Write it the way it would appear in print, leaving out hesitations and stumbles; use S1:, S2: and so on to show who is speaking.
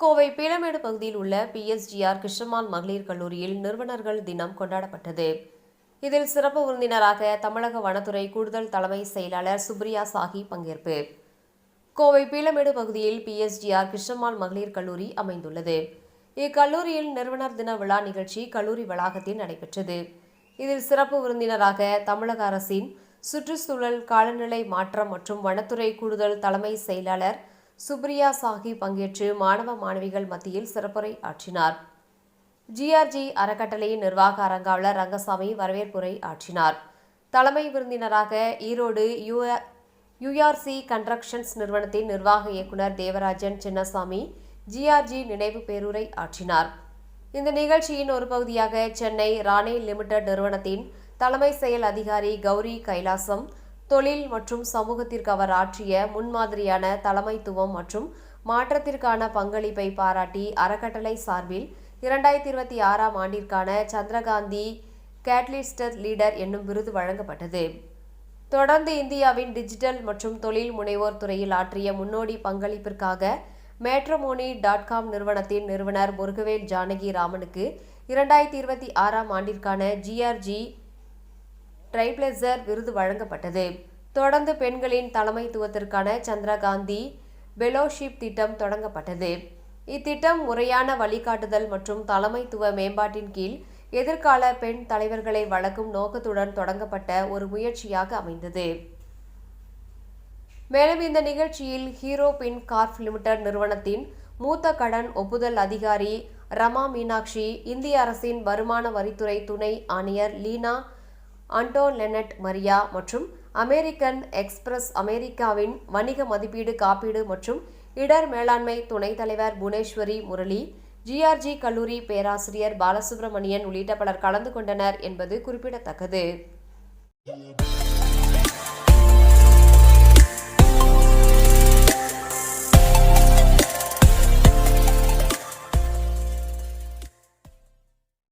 S1: கோவை பீளமேடு பகுதியில் உள்ள பிஎஸ்ஜிஆர் கிருஷ்ணம்மாள் மகளிர் கல்லூரியில் நிறுவனர்கள் தினம் கொண்டாடப்பட்டது. இதில் சிறப்பு விருந்தினராக தமிழக வனத்துறை கூடுதல் தலைமை செயலாளர் சுப்ரியா சாஹி பங்கேற்பு. கோவை பீளமேடு பகுதியில் பிஎஸ்ஜிஆர் கிருஷ்ணம்மாள் மகளிர் கல்லூரி அமைந்துள்ளது. இக்கல்லூரியில் நிறுவனர் தின விழா நிகழ்ச்சி கல்லூரி வளாகத்தில் நடைபெற்றது. இதில் சிறப்பு விருந்தினராக தமிழக அரசின் சுற்றுச்சூழல், காலநிலை மாற்றம் மற்றும் வனத்துறை கூடுதல் தலைமை செயலாளர் சுப்ரியா சாஹி பங்கேற்று மாணவ மாணவிகள் மத்தியில் சிறப்புரை ஆற்றினார். ஜிஆர்ஜி அறக்கட்டளையின் நிர்வாக அரங்காவலர் ரங்கசாமி வரவேற்புரை ஆற்றினார். தலைமை விருந்தினராக ஈரோடு யுஆர்சி கன்ஸ்ட்ரக்ஷன்ஸ் நிறுவனத்தின் நிர்வாக இயக்குநர் தேவராஜன் சின்னசாமி ஜிஆர்ஜி நினைவு பேருரை ஆற்றினார். இந்த நிகழ்ச்சியின் ஒரு பகுதியாக சென்னை ராணே லிமிடெட் நிறுவனத்தின் தலைமை செயல் அதிகாரி கௌரி கைலாசம் தொழில் மற்றும் சமூகத்திற்கு அவர் ஆற்றிய முன்மாதிரியான தலைமைத்துவம் மற்றும் மாற்றத்திற்கான பங்களிப்பை பாராட்டி அறக்கட்டளை சார்பில் 2026ஆம் ஆண்டிற்கான சந்திரகாந்தி கேட்டலிஸ்ட் லீடர் என்னும் விருது வழங்கப்பட்டது. தொடர்ந்து இந்தியாவின் டிஜிட்டல் மற்றும் தொழில் முனைவோர் துறையில் ஆற்றிய முன்னோடி பங்களிப்பிற்காக மேட்ரிமோனி.com நிறுவனத்தின் நிறுவனர் முருகவேல் ஜானகி ராமனுக்கு 2026ஆம் ஆண்டிற்கான ஜிஆர்ஜி ட்ரைப்ளேசர் விருது வழங்கப்பட்டது. தொடர்ந்து பெண்களின் தலைமைத்துவத்திற்கான சந்திரகாந்தி பெலோஷிப் திட்டம் தொடங்கப்பட்டது. இத்திட்டம் முறையான வழிகாட்டுதல் மற்றும் தலைமைத்துவ மேம்பாட்டின் கீழ் எதிர்கால பெண் தலைவர்களை வளர்க்கும் நோக்கத்துடன் தொடங்கப்பட்ட ஒரு முயற்சியாக அமைந்தது. மேலும் இந்த நிகழ்ச்சியில் ஹீரோ பின் கார்ப் லிமிடெட் நிறுவனத்தின் மூத்த கடன் ஒப்புதல் அதிகாரி ரமா மீனாட்சி, இந்திய அரசின் வருமான வரித்துறை துணை ஆணையர் லீனா அண்டோலெனட் மரியா மற்றும் அமெரிக்கன் எக்ஸ்பிரஸ் அமெரிக்காவின் வணிக மதிப்பீடு, காப்பீடு மற்றும் இடர் மேலாண்மை துணைத் தலைவர் புவனேஸ்வரி முரளி, ஜிஆர்ஜி கல்லூரி பேராசிரியர் பாலசுப்ரமணியன் உள்ளிட்ட பலர் கலந்து கொண்டனர் என்பது குறிப்பிடத்தக்கது.